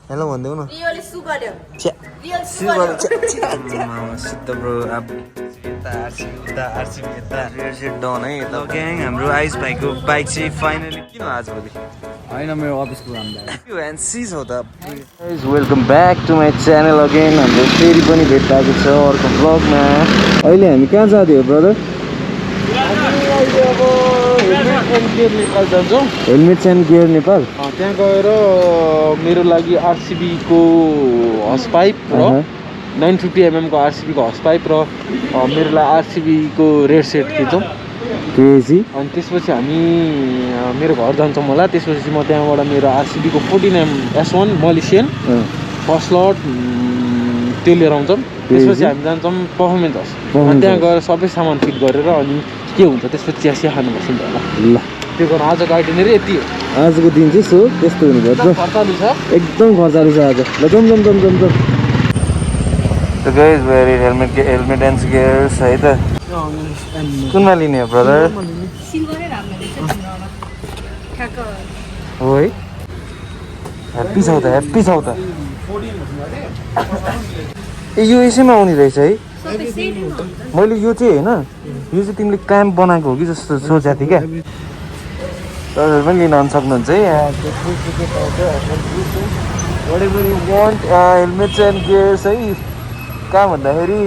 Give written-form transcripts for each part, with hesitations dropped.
Hello भन्देऊ न रियोले सु गर्यो छ्या रियल सु सिल्भर गर्यो सिद्ध ब्रो अब यता आरसीबी उता आरसीबी यता रेड सेट डाउन है यता ग्याङ हाम्रो आइस भाइको बाइक चाहिँ फाइनली किन आजभोलि होइन मेरो अफिसको काम यु एन्ड सिज हो त guys welcome back to my channel again हाम्रो फेरि पनि भेट भएको छ अर्को ब्लगमा अहिले हामी कहाँ जाँदै हो brother helmet and gear Nepal त्यहाँ गएर मेरो लागि आरसिबीको हस पाइप र 950 mm को आरसिबीको हस पाइप र मेरो लागि आरसिबीको रेड सेट खिचौँ क्रेजी अनि त्यसपछि हामी मेरो घर जान्छौँ होला त्यसपछि म त्यहाँबाट मेरो आरसिबीको 14mm S1 Malaysian first lot त्यो लिएर आउँछौँ त्यसपछि हामी जान्छौँ पर्फर्मेन्स हस अनि त्यहाँ गएर सबै सामान फिट गरेर अनि के हुन्छ त्यसपछि चिया खानुपर्छ नि त होला ल त्यो गर्न आजको आइटिनेरी यति हो आजको दिन चाहिँ सो त्यस्तो हुनुपर्छ खर्चालु छ एकदम खर्चालु छ आज ल जम त guys very helmet and gears है त कुनमा लिने हो ब्रदर सिल्भरै राम्रो रहेछ तिम्रोमा ठ्याक्क हो है ह्याप्पी छौ त ए यो यसैमा आउने रहेछ है सबै सेटमा हुन्छ मैले यो चाहिँ होइन यो चाहिँ तिमीले क्ल्याम्प बनाएको हो कि जस्तो सोचेको थिएँ क्या तपाईँहरू पनि लिन आउनु सक्नुहुन्छ है हेलमेट्स एन्ड गियर्स है कहाँ भन्दाखेरि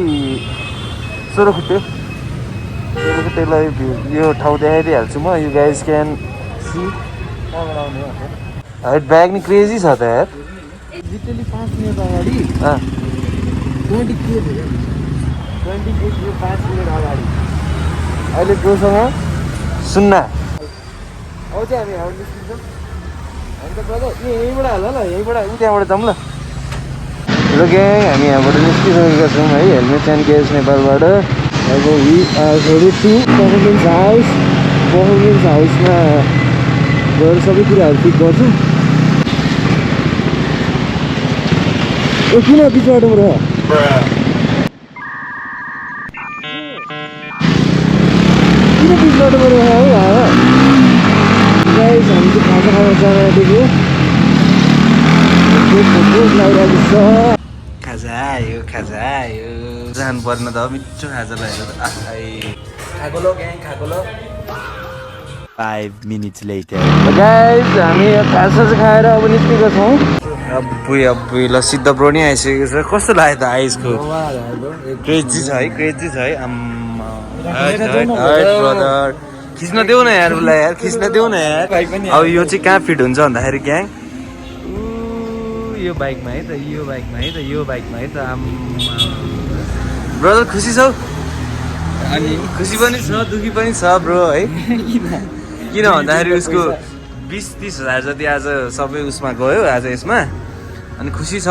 सोह्रखुट्टेलाई यो ठाउँ देखाइदिइहाल्छु म यु गाइज क्यान सी कहाँबाट आउने हो ब्याग नि क्रेजी छ त यार लिटरली 5 मिनट अगाडि 20 थियो 5 मिनट अगाडि अहिले जोसँग सुन्ना अब चाहिँ हामी हाउस निस्किन्छौँ हामी त ब्रदर यहीँबाट हाल ल यहीँबाट त्यहाँबाट जाउँ ल ल ग्याङ हामी यहाँबाट निस्किसकेका छौँ है हेलमेट एन्ड गियर्स नेपालबाट अब we are headed to performance हाउसमा गएर सबै कुराहरू फिट गर्छौँ ए किन बिच बाटोमा रह किन बिच बाटोमा रह है गाइस हामी चाहिँ खाजा खाना जाँदाखेरि लगाइरहेको छ खाजा आयो जानु पर्ने त मिठो खाजा भएर त खाएको लो ग्याङ खाएको लो 5 minutes later. गाइस हामी खाजा चाहिँ खाएर अब निस्केको छौँ अब्बुई ल सिद्ध ब्रो नि आइसकेको छ कस्तो लाग्यो त आइसको क्रेजी छ है ब्रदर खिच्न देऊ न यार उसलाई यार खिच्न देऊ न यार अब यो चाहिँ कहाँ फिट हुन्छ भन्दाखेरि ग्याङ यो बाइकमा है त ब्रदर खुसी छौ अनि खुसी पनि छ दुखी पनि छ ब्रो है किन भन्दाखेरि उसको 20-30 हजार जति आज सबै उसमा गयो आज यसमा अनि खुसी छ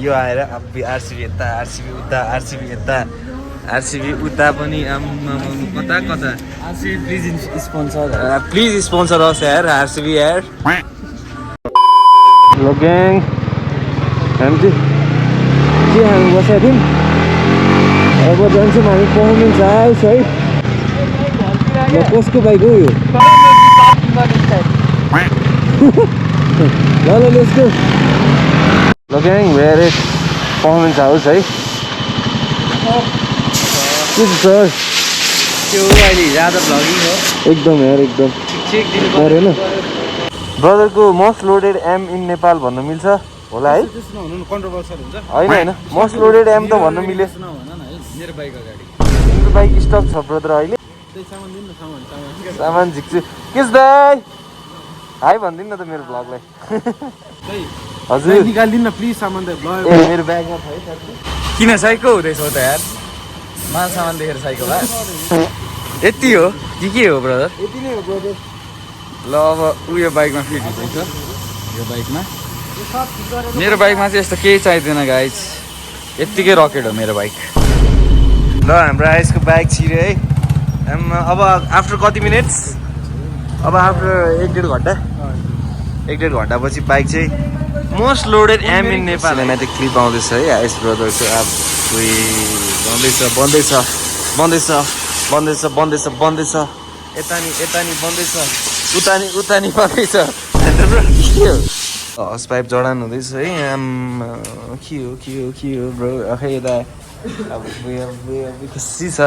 यो आएर आरसिबी यता आरसिबी उता पनि कता प्लिज स्पोन्सर प्लिज स्पोन्सर अस यार आरसिबी यार ल ग्याङ हामी चाहिँ के हामी बसाइदिउँ अब जान्छौँ हामी पर्फर्मेन्स हाउस है ल कसको बाइक हो यो ल लेट्स गो ल gang where it performance house है के छ सर त्यो अहिले ज्यादा भ्लगिङ हो एकदम यार एकदम चेक दिनु होइन ब्रदरको most loaded M in Nepal भन्नु मिल्छ होला है कन्ट्रोभर्सियल हुन्छ होइन मोस्ट लोडेड एम त भन्नु मिल्यो मेरो बाइक अगाडि मेरो बाइक स्टक छ ब्रदर अहिले सामान झिक्छु के छ दाइ हाई भनिदिनु न त मेरो भ्लगलाई हजुर निकालिदिनु न प्लिज सामान त ए मेरो ब्यागमा छ है किन साइको हुँदैछौ त यार माल सामान देखेर साइकल भए यति हो के हो ब्रदर यति नै हो ब्रदर ल अब उयो बाइकमा फिट हुँदैछ यो बाइकमा मेरो बाइकमा चाहिँ यस्तो केही चाहिँदैन गाइज यत्तिकै रकेट हो मेरो बाइक ल हाम्रो आइसको बाइक छिर्यो है अब आफ्टर कति मिनट्स अब आफ्टर 1-1.5 घन्टापछि बाइक चाहिँ मोस्ट लोडेड एम इन नेपालमा त्यो क्लिप आउँदैछ है आइस ब्रदरको अब बन्दैछ यता नि बन्दैछ उता नि बन्दैछ हस पाइप जडान हुँदैछ है के हो ब्रो खै यता अब खुसी छ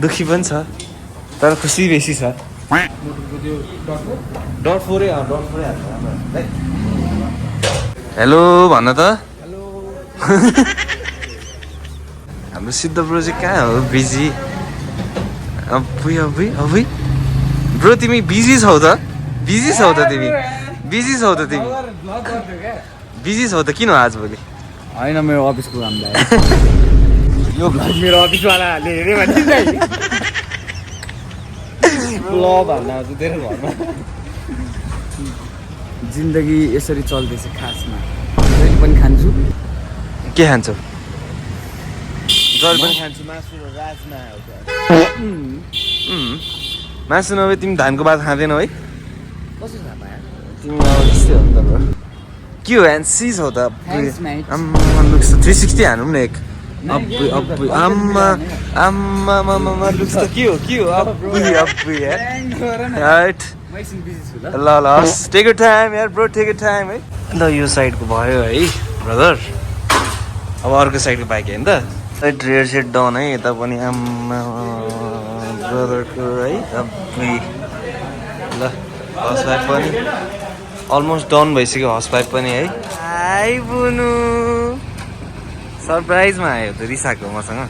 दुखी पनि छ तर खुसी बेसी छ डट फोरै हेलो भन्न त हाम्रो सिद्ध ब्रो चाहिँ कहाँ हो बिजी अबै ब्रो तिमी बिजी छौ त बिजी छौ त तिमी बिजी छौ त किन आजभोलि होइन मेरो अफिसको काम लाग्यो यो भ्लग मेरो अफिसवालाहरूले हेऱ्यो भने चाहिँ ल भन्न आउँछु तेरो घरमा जिन्दगी यसरी चल्दैछ खासमा जहिले पनि खान्छु के खान्छौ जहिले पनि खान्छु मासु र राजमा मासु नभए तिमी धानको भात खाँदैनौ है कसो थाहा पायो तिमी अब त्यस्तै हो नि त ब्रो के हो एनसी छौ त Thanks, mate. आम्मा 360 हानौँ न एक आम्मा लुक्स त के हो राइट म एकछिन बिजी छु ल ल टेक योर टाइम यार ब्रो टेक योर टाइम है ल यो साइडको भयो है ब्रदर अब अर्को साइडको बाइक होइन त साइड रेयर सेट डाउन है यता पनि आम्मा ब्रदरको है ल हस पाइप पनि अलमोस्ट डाउन भइसक्यो हस पाइप पनि है हाई बुनु सरप्राइजमा आयो त रिसाको मसँग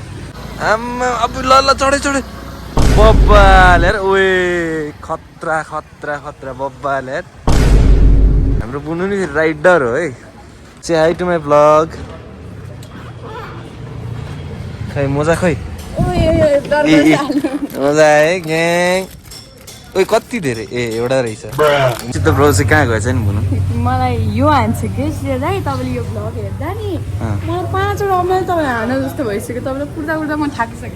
आम्मा अब ल चढे बब्बाल यार ओए खतरा बब्बाल यार हाम्रो बुनु नि राइडर हो है से हाई टु माई ब्लग खै मजा खै मजा है ग्याङ ओइ कति धेरै एउटा रहेछ चित्त ब्रो चाहिँ कहाँ गएछ नि बुनु मलाई यो हान्छ कि दाइ तपाईँले यो भ्लग हेर्दा नि मलाई 5 वटा अमेल तपाईँ हाल्न जस्तो भइसक्यो तपाईँलाई कुर्दा म थाकिसकेँ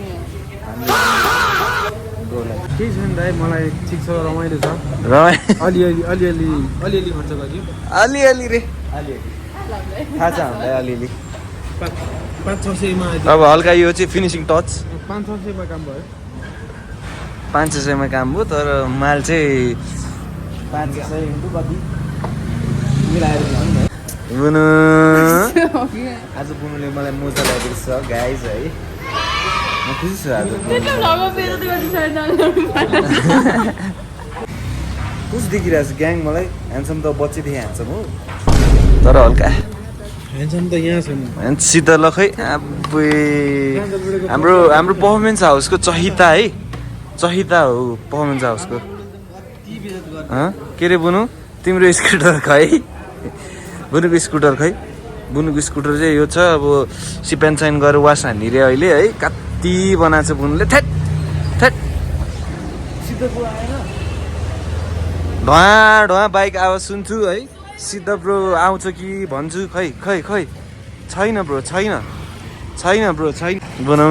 केही छैन दाइ मलाई ठिक छ रमाइलो छ अलिअलि खर्च गरियो अलिअलि रे थाहा छ हामीलाई अलिअलि 500-600मा अब हल्का यो चाहिँ फिनिसिङ टच 500-600मा काम भयो 500मा काम भयो तर माल चाहिँ 500 इन्टु कति मिलाएर बुनु आज बुनुले मलाई मोजा लगाइदिएको छ गाइज है म खुसी छु आज कस्तो देखिरहेको छ ग्याङ मलाई ह्यान्डसम त बच्चैदेखि ह्यान्डसम हो तर हल्का ह्यान्डसम त यहाँ छ नि सित ल खै हाम्रो पर्फर्मेन्स हाउसको चहिता है चहिता हो पर्फर्मेन्स हाउसको के रे बुनु तिम्रो स्कुटर खै बुनुको स्कुटर खै बुनुको स्कुटर चाहिँ यो छ अब सिप एन्ड साइन गरेर वास हान्ने रे अहिले है कति बनाएको छ बुनुले थेट ढुवा बाइक आवाज सुन्छु है सिद्ध ब्रो आउँछ कि भन्छु खै छैन ब्रो छैन बुनु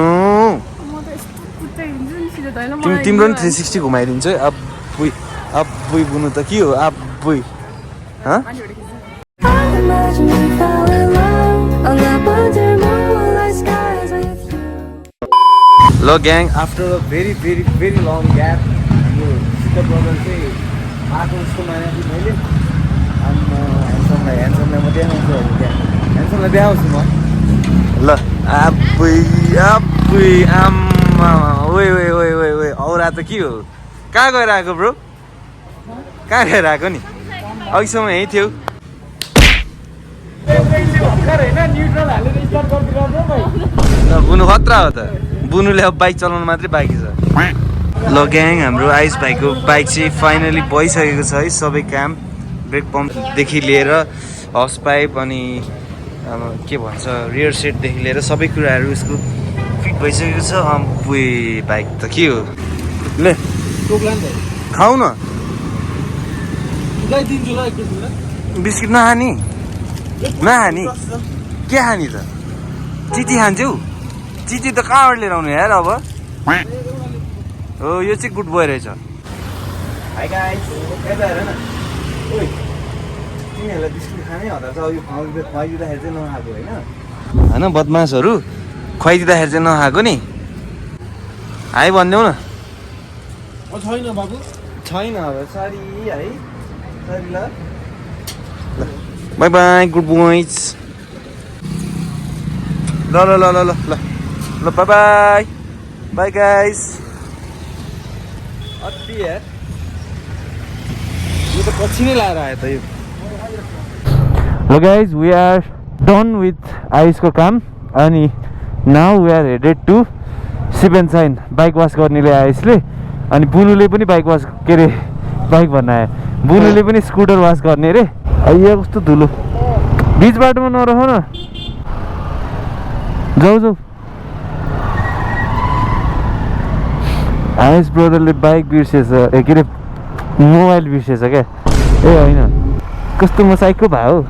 तिम्रो पनि 360 घुमाइदिन्छ है अब्बुई बुनु त के हो अब्बुई ल gang after a very long gap यो सिद्ध ब्रदर चाहिँ आएको जस्तो मानेको थिएँ मैले ह्यान्डसमलाई म देखाउँछु ह्यान्डसमलाई देखाउँछु म ल अब्बुई आम्मा ओए औरा त के हो कहाँ गएर आएको ब्रो कहाँ गएर आएको नि अघिसम्म यहीँ थियो बुनु खतरा हो त बुनुले अब बाइक चलाउनु मात्रै बाँकी छ ल ग्याङ हाम्रो आइस भाइको बाइक चाहिँ फाइनली भइसकेको छ है सबै काम ब्रेक पम्पदेखि लिएर हस पाइप अनि के भन्छ रियर सेटदेखि लिएर सबै कुराहरू यसको फिट भइसकेको छ अम्पुई बाइक त के हो ले खाऊ न बिस्किट नहानी के खाने त चिटी खान्छौ चिटी त कहाँबाट लिएर आउनु यार अब हो यो चाहिँ गुड बोय रहेछ हाई गाइस यता हेर न ओइ तिमीहरूलाई बिस्कुट खानै हतार छ यो खुवाइदिँदाखेरि चाहिँ नखाएको होइन बदमासहरू खुवाइदिँदाखेरि चाहिँ नखाएको नि हाई भनिदेऊ न छैन बाबु छैन अब सरी है सरी ल बाई बाई गुड बोइज ल ल ल ल ल ल ल बाई बाई बाई गाइस अति यार यो त पछि नै लाएर आयो त यो Hello guys, we are done with आयुषको काम अनि now we are headed to Sip and Shine bike wash गर्नेले आयुषले अनि बुनुले पनि बाइक वास के अरे बाइक भन्न आयो बुनुले पनि स्कुटर वास गर्ने रे अయ్యా कस्तो धुलो बीच बाटोमा नरह न जाऊ जाऊ आयुष ब्रदरले बाइक बिर्सेछ के अरे मोबाइल बिर्सेछ क्या ए होइन कस्तो म साइको भयो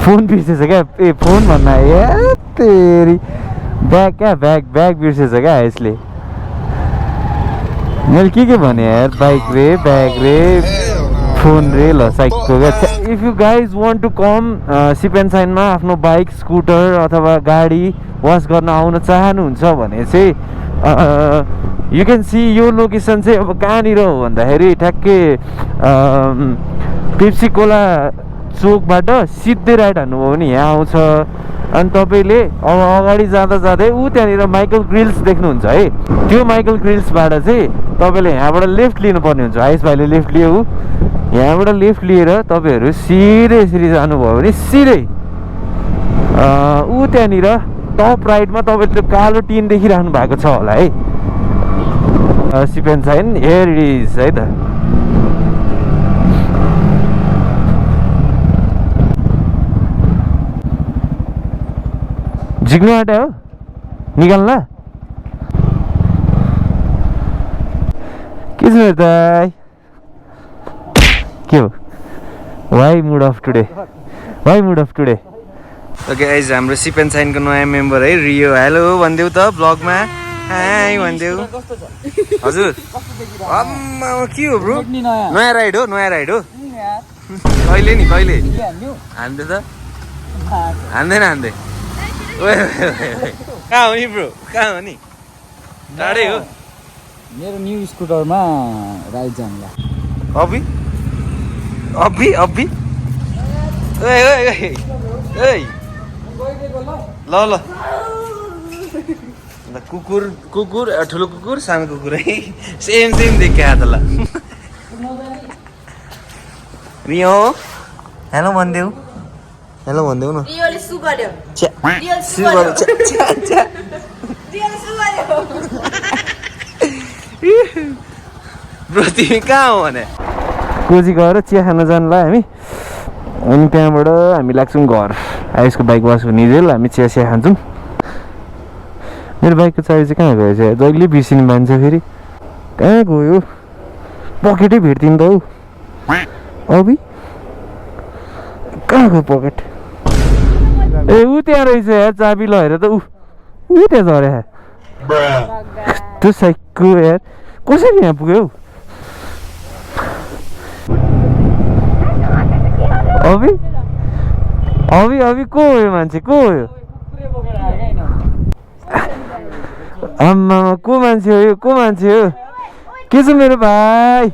फोन बिर्सेछ क्या ए फोन भन्न आयो तेरी ब्याग क्या ब्याग बिर्सेछ क्या यसले मैले के भने यार बाइक रे ब्याग रे फोन रे ल साइकको क्या if you guys want to come sip and साइनमा आफ्नो बाइक स्कुटर अथवा गाडी वास गर्न आउन चाहनुहुन्छ भने चाहिँ यु क्यान सी यो लोकेसन चाहिँ अब कहाँनिर हो भन्दाखेरि ठ्याक्कै पेप्सी कोला चोकबाट सिधै राइट हान्नुभयो भने यहाँ आउँछ अनि तपाईँले अब अगाडि जाँदा जाँदै ऊ त्यहाँनिर माइकल ग्रिल्स देख्नुहुन्छ है त्यो माइकल ग्रिल्सबाट चाहिँ तपाईँले यहाँबाट लेफ्ट लिनुपर्ने हुन्छ आयुष भाइले लेफ्ट लियो यहाँबाट लेफ्ट लिएर तपाईँहरू सिधै यसरी जानुभयो भने सिधै ऊ त्यहाँनिर टप राइटमा तपाईँले त्यो कालो टिन देखिराख्नु भएको छ होला है sip and sign here it is है त झिक्नु आँट्यो हो निकाल्ला के छ दाइ के हो why mood off today okay guys हाम्रो सिप एन्ड साइनको नयाँ मेम्बर है रियो हेलो भनिदेऊ त ब्लगमा हाई भनिदेऊ हजुर आम्मा के हो ब्रो नयाँ राइड हो कहिले हान्दै त हान्दैन कहाँ हो नि ब्रो कहाँ हो नि टाढै हो मेरो न्यू स्कुटरमा राइड जानुला अभि ल कुकुर ठुलो कुकुर सानो कुकुर है सेम देखिया त ल रियो हेलो भनिदेऊ न रियोले सु गर्यो ब्रो तिमी कहाँ हो भने कोजी गएर चिया खान जानुलाई हामी अनि त्यहाँबाट हामी लाग्छौँ घर आयुषको बाइक वास हुने जेल हामी चिया खान्छौँ मेरो बाइकको चाबी चाहिँ कहाँ गएछ जहिले बिर्सिने मान्छ फेरि कहाँ गयो पकेटै भेट्दिन त हौ अभि कहाँ गयो पकेट ए ऊ त्यहाँ रहेछ यार चाबी लगेर त ऊ त्यहाँ झरे त्यो साइकको यार कसरी यहाँ पुग्यो अभि को हो यो मान्छे को हो यो आम्मा को मान्छे हो के छ मेरो भाइ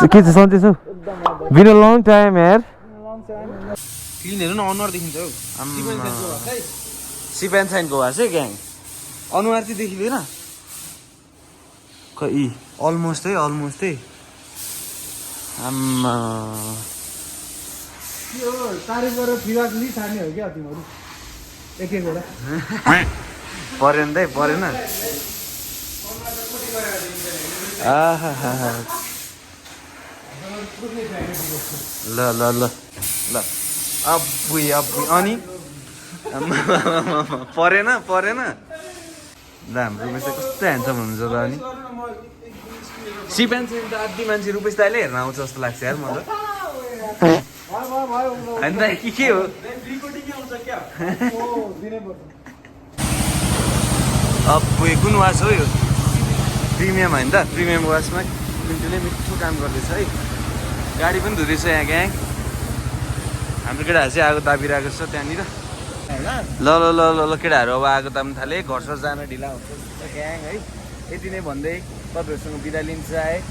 के छ सन्चै छौ बिन लङ टाइम यार क्लिन हेर्नु न अनुहार देखिन्छ हौ सिप एन्ड साइनको भएको छ ग्याङ अनुहार चाहिँ देखिँदैन खै अलमोस्ट है आम्मा परेन ल अब्बुई अनि परेन ल हाम्रो रुपेश त कस्तो ह्यान्डसम हुनुहुन्छ त अनि सिप एन्ड साइन त आदि मान्छे रुपेश दाइले हेर्न आउँछ जस्तो लाग्छ यार मलाई होइन त के हो अब्बुई कुन वास हो यो प्रिमियम होइन त प्रिमियम वासमा पिन्टुले मिठो काम गर्दैछ है गाडी पनि धुँदैछ यहाँ ग्याङ हाम्रो केटाहरू चाहिँ आगो दाबिरहेको छ त्यहाँनिर ल केटाहरू अब आगो ताप्नु थाले घर सर जान ढिला हुन्छ ग्याङ है यति नै भन्दै तपाईँहरूसँग बिदा लिन्छ है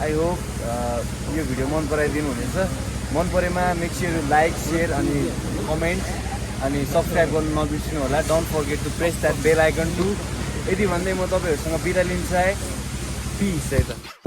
आई होप यो भिडियो मन पराइदिनु हुनेछ मन परेमा मेक स्योर लाइक सेयर अनि कमेन्ट अनि सब्सक्राइब गर्नु नबिर्सिनु होला don't forget to press that bell icon to यदि भन्दै म तपाईँहरूसँग बिदा लिन चाहे पिस है त